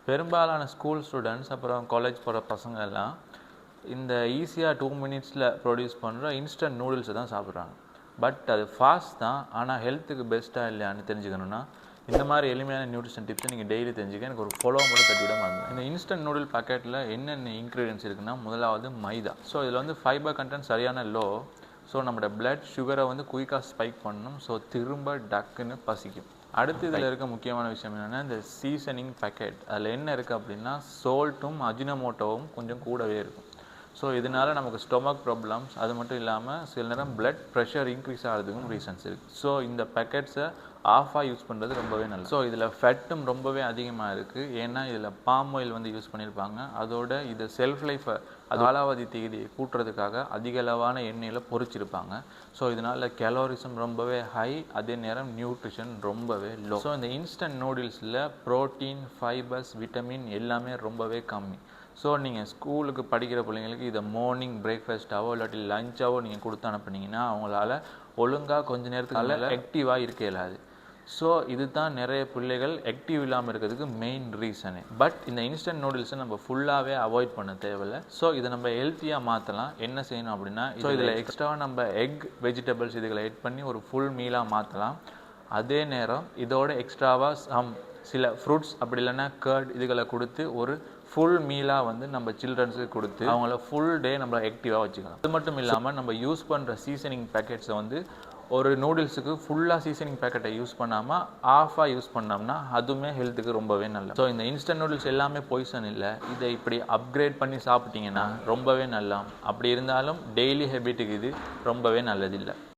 பெரும்பாலான school students அப்புறம் college போகிற பசங்க எல்லாம் இந்த ஈஸியாக 2 மினிட்ஸில் ப்ரொடியூஸ் பண்ணுற இன்ஸ்டன்ட் நூடுல்ஸை தான் சாப்பிட்றாங்க. பட் அது ஃபாஸ்ட் தான், ஆனால் ஹெல்த்துக்கு பெஸ்ட்டாக இல்லையான்னு தெரிஞ்சுக்கணுன்னா இந்த மாதிரி எளிமையான நியூட்ரிஷன் டிப்ஸை நீங்கள் டெய்லி தெரிஞ்சுக்க எனக்கு ஒரு ஃபாலோ மட்டும் தட்டி விட மறந்துடும். இந்த இன்ஸ்டன்ட் நூடுல் பாக்கெட்டில் என்னென்ன இன்க்ரீடியன்ஸ் இருக்குன்னா, முதலாவது மைதா. ஸோ இதில் வந்து ஃபைபர் கண்டென்ட் சரியான லோ. ஸோ நம்மளோட பிளட் சுகரை வந்து குயிக்காக ஸ்பைக் பண்ணணும். ஸோ திரும்ப டக்குன்னு பசிக்கும். அடுத்து இதில் இருக்க முக்கியமான விஷயம் என்னென்னா, இந்த சீசனிங் பேக்கெட். அதில் என்ன இருக்குது அப்படின்னா, சோல்ட்டும் அஜினமோட்டோவும் கொஞ்சம் கூடவே இருக்கும். ஸோ இதனால் நமக்கு ஸ்டொமக் ப்ராப்ளம்ஸ், அது மட்டும் இல்லாமல் சில நேரம் பிளட் ப்ரெஷர் இன்க்ரீஸ் ஆகிறதுக்கும் ரீசன்ஸ் இருக்குது. ஸோ இந்த பேக்கெட்ஸை ஆஃபாக யூஸ் பண்ணுறது ரொம்பவே நல்லது. ஸோ இதில் ஃபேட்டும் ரொம்பவே அதிகமாக இருக்குது. ஏன்னா இதில் பாம் ஆயில் வந்து யூஸ் பண்ணியிருப்பாங்க. அதோட இது செல்ஃப் லைஃப்பை, அது காலாவதி தேதியை கூட்டுறதுக்காக அதிக அளவான எண்ணெயில் பொரிச்சிருப்பாங்க. ஸோ இதனால் கேலோரிஸும் ரொம்பவே ஹை, அதே நேரம் நியூட்ரிஷன் ரொம்பவே லோ. ஸோ இந்த இன்ஸ்டன்ட் நூடுல்ஸில் ப்ரோட்டீன், ஃபைபர்ஸ், விட்டமின் எல்லாமே ரொம்பவே கம்மி. ஸோ நீங்கள் ஸ்கூலுக்கு படிக்கிற பிள்ளைங்களுக்கு இதை மார்னிங் பிரேக்ஃபாஸ்ட்டாவோ இல்லாட்டி லஞ்சாவோ நீங்கள் கொடுத்து அனுப்புனீங்கன்னா அவங்களால ஒழுங்காக கொஞ்ச நேரத்துக்கு ஆக்டிவாக இருக்க இயலாது. ஸோ இது தான் நிறைய பிள்ளைகள் ஆக்டிவ் இல்லாமல் இருக்கிறதுக்கு மெயின் ரீசனு. பட் இந்த இன்ஸ்டன்ட் நூடுல்ஸை நம்ம ஃபுல்லாகவே அவாய்ட் பண்ண தேவையில்லை. ஸோ இதை நம்ம ஹெல்த்தியாக மாற்றலாம். என்ன செய்யணும் அப்படின்னா, ஸோ இதில் எக்ஸ்ட்ராவாக நம்ம எக், வெஜிடபிள்ஸ் இதுகளை ஆட் பண்ணி ஒரு ஃபுல் மீலாக மாற்றலாம். அதே நேரம் இதோட எக்ஸ்ட்ராவாக சில ஃப்ரூட்ஸ் அப்படி இல்லைன்னா கர்ட் இதுகளை கொடுத்து ஒரு ஃபுல் மீலாக வந்து நம்ம சில்ட்ரன்ஸுக்கு கொடுத்து அவங்கள ஃபுல் டே நம்ம ஆக்டிவாக வச்சுக்கலாம். அது மட்டும் இல்லாமல் நம்ம யூஸ் பண்ணுற சீசனிங் பேக்கெட்ஸை வந்து ஒரு நூடுல்ஸுக்கு ஃபுல்லாக சீசனிங் பேக்கெட்டை யூஸ் பண்ணாமல் ஆஃபாக யூஸ் பண்ணோம்னா அதுவுமே ஹெல்த்துக்கு ரொம்பவே நல்லது. ஸோ இந்த இன்ஸ்டன்ட் நூடுல்ஸ் எல்லாமே பாய்சன் இல்லை. இதை இப்படி அப்கிரேட் பண்ணி சாப்பிட்டீங்கன்னா ரொம்பவே நல்லா. அப்படி இருந்தாலும் டெய்லி ஹேபிட்டுக்கு இது ரொம்பவே நல்லதில்லை.